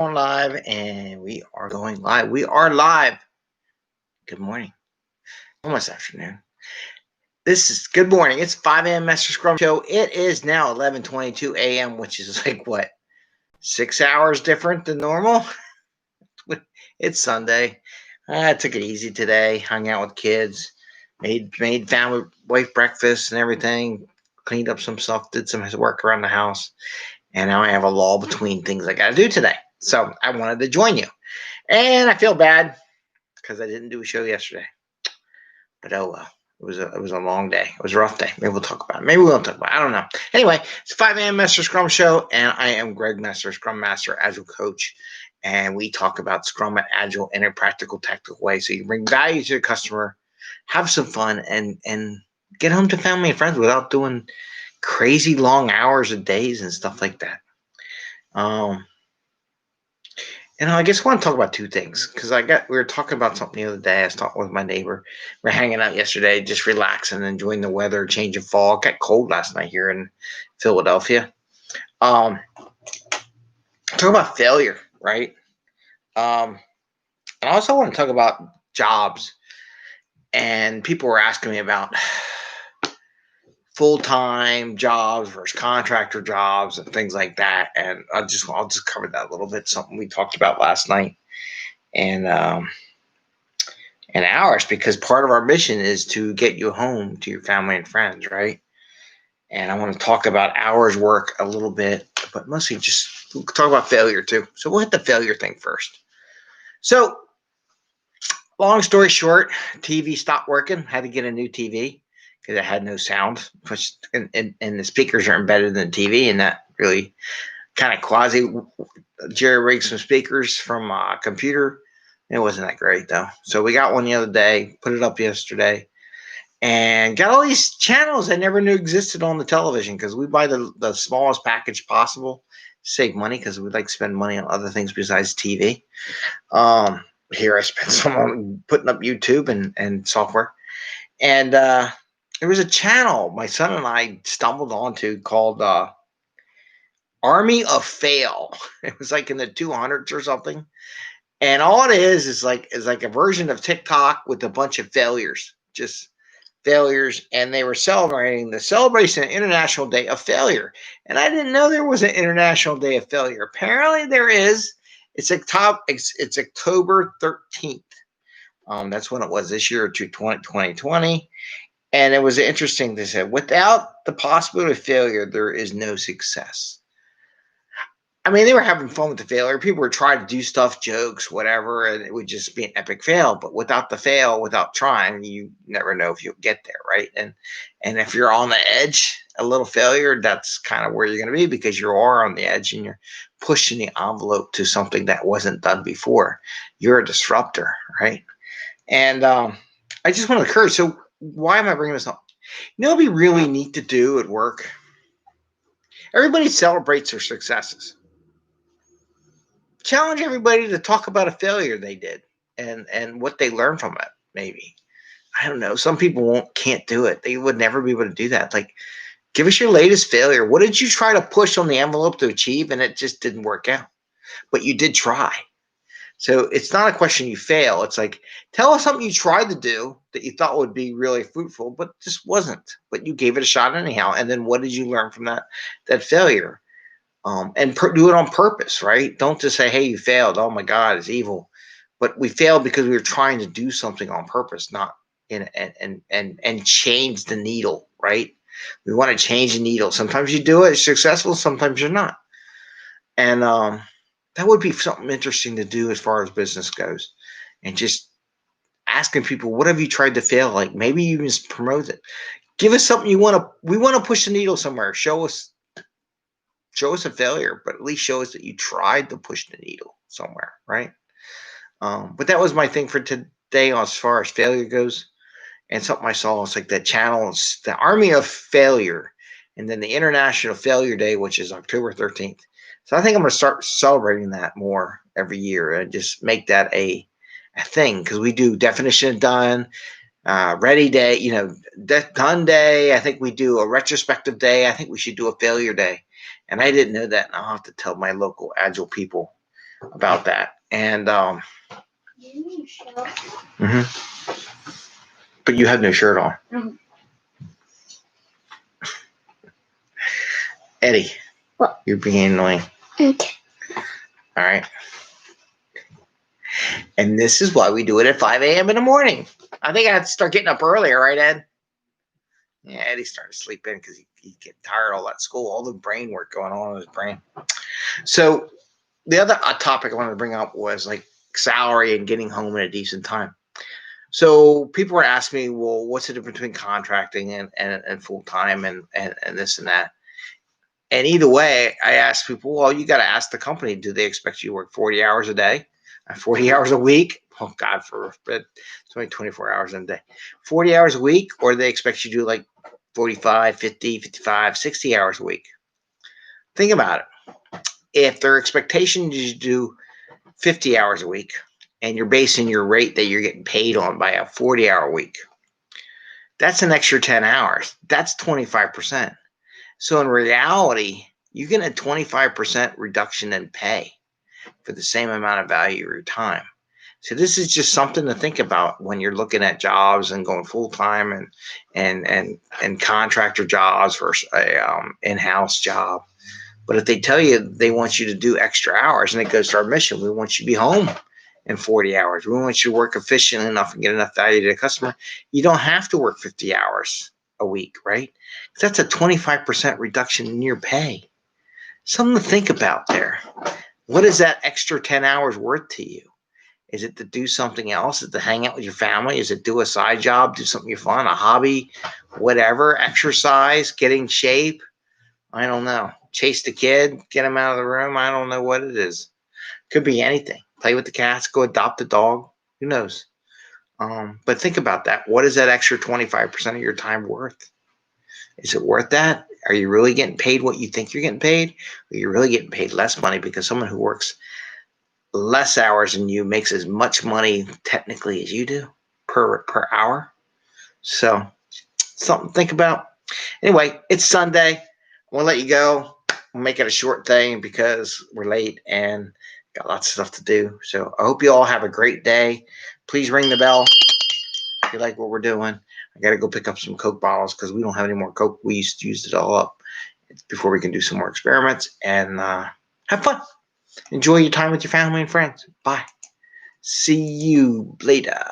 On live, and we are going live. We are live. Good morning. Almost afternoon. This is good morning. It's 5am Mester Scrum Show. It is now 11:22 a.m., which is like what, 6 hours different than normal. It's Sunday. I took it easy today. Hung out with kids. Made family wife breakfast and everything. Cleaned up some stuff. Did some work around the house. And now I have a lull between things I got to do today. So I wanted to join you. And I feel bad because I didn't do a show yesterday. But oh well. It was a long day. It was a rough day. Maybe we'll talk about it. Maybe we won't talk about it. I don't know. Anyway, it's 5am Mester Scrum Show, and I am Greg Mester, Scrum Master, Agile Coach. And we talk about Scrum and Agile in a practical, tactical way. So you bring value to the customer, have some fun, and get home to family and friends without doing crazy long hours and days and stuff like that. I guess I want to talk about two things because we were talking about something the other day. I was talking with my neighbor. We were hanging out yesterday, just relaxing, enjoying the weather, change of fall. It got cold last night here in Philadelphia. Talk about failure, right? And I also want to talk about jobs. And people were asking me about full-time jobs versus contractor jobs and things like that. And I'll just cover that a little bit. Something we talked about last night and ours, because part of our mission is to get you home to your family and friends, right? And I want to talk about hours work a little bit, but mostly just talk about failure too. So we'll hit the failure thing first. So long story short, TV stopped working. Had to get a new TV because it had no sound, and the speakers are embedded in the TV, and that really kind of quasi jerry-rigged some speakers from a computer. It wasn't that great though. So we got one the other day, put it up yesterday, and got all these channels I never knew existed on the television because we buy the smallest package possible to save money because we like to spend money on other things besides TV. Here I spent some on putting up YouTube and software. And there was a channel my son and I stumbled onto called Army of Fail. It was like in the 200s or something. And all it is like a version of TikTok with a bunch of failures, just failures. And they were celebrating the Celebration International Day of Failure. And I didn't know there was an International Day of Failure. Apparently there is. It's October 13th. That's when it was this year, 2020. And it was interesting to say, without the possibility of failure, there is no success. I mean, they were having fun with the failure. People were trying to do stuff, jokes, whatever, and it would just be an epic fail. But without the fail, without trying, you never know if you'll get there, right? And if you're on the edge, a little failure, that's kind of where you're going to be because you are on the edge and you're pushing the envelope to something that wasn't done before. You're a disruptor, right? And I just want to encourage. So why am I bringing this up? You know, it'd be really neat to do at work. Everybody celebrates their successes. Challenge everybody to talk about a failure they did and what they learned from it. Maybe, I don't know. Some people can't do it. They would never be able to do that. Like, give us your latest failure. What did you try to push on the envelope to achieve and it just didn't work out? But you did try. So it's not a question you fail. It's like, tell us something you tried to do that you thought would be really fruitful, but just wasn't. But you gave it a shot anyhow. And then what did you learn from that failure? And do it on purpose, right? Don't just say, hey, you failed. Oh my God, it's evil. But we failed because we were trying to do something on purpose, not and change the needle, right? We want to change the needle. Sometimes you do it, it's successful, sometimes you're not. And that would be something interesting to do as far as business goes. And just asking people, what have you tried to fail? Like, maybe you just promote it. Give us something we want to push the needle somewhere. Show us a failure, but at least show us that you tried to push the needle somewhere, right? But that was my thing for today as far as failure goes. And something I saw, it's like that channel, it's the Army of Failure, and then the International Failure Day, which is October 13th. So I think I'm going to start celebrating that more every year and just make that a thing, because we do definition of done, ready day, done day. I think we do a retrospective day. I think we should do a failure day. And I didn't know that, and I'll have to tell my local Agile people about that. And but you have no shirt on. Eddie. What? You're being annoying. Okay. All right. And this is why we do it at 5 a.m. in the morning. I think I have to start getting up earlier, right, Ed? Yeah, Eddie's starting to sleep in because he get tired of all that school, all the brain work going on in his brain. So the other topic I wanted to bring up was like salary and getting home at a decent time. So people were asking me, well, what's the difference between contracting and full-time and this and that? And either way, I ask people, well, you got to ask the company, do they expect you to work 40 hours a day, 40 hours a week? Oh, God, but it's only 24 hours in a day. 40 hours a week, or do they expect you to do like 45, 50, 55, 60 hours a week? Think about it. If their expectation is to do 50 hours a week, and you're basing your rate that you're getting paid on by a 40-hour week, that's an extra 10 hours. That's 25%. So in reality, you get a 25% reduction in pay for the same amount of value of your time. So this is just something to think about when you're looking at jobs and going full time and contractor jobs versus a in-house job. But if they tell you they want you to do extra hours, and it goes to our mission, we want you to be home in 40 hours. We want you to work efficiently enough and get enough value to the customer. You don't have to work 50 hours a week, right? That's a 25% reduction in your pay. Something to think about there. What is that extra 10 hours worth to you? Is it to do something else? Is it to hang out with your family? Is it do a side job, do something fun, a hobby, whatever, exercise, get in shape? I don't know. Chase the kid, get him out of the room. I don't know what it is. Could be anything. Play with the cats, go adopt a dog. Who knows? But think about that. What is that extra 25% of your time worth? Is it worth that? Are you really getting paid what you think you're getting paid? Or are you really getting paid less money because someone who works less hours than you makes as much money technically as you do per hour? So something to think about. Anyway, it's Sunday. I want to let you go. We'll make it a short thing because we're late and got lots of stuff to do. So I hope you all have a great day. Please ring the bell if you like what we're doing. I got to go pick up some Coke bottles because we don't have any more Coke. We used it all up before we can do some more experiments and have fun. Enjoy your time with your family and friends. Bye. See you later.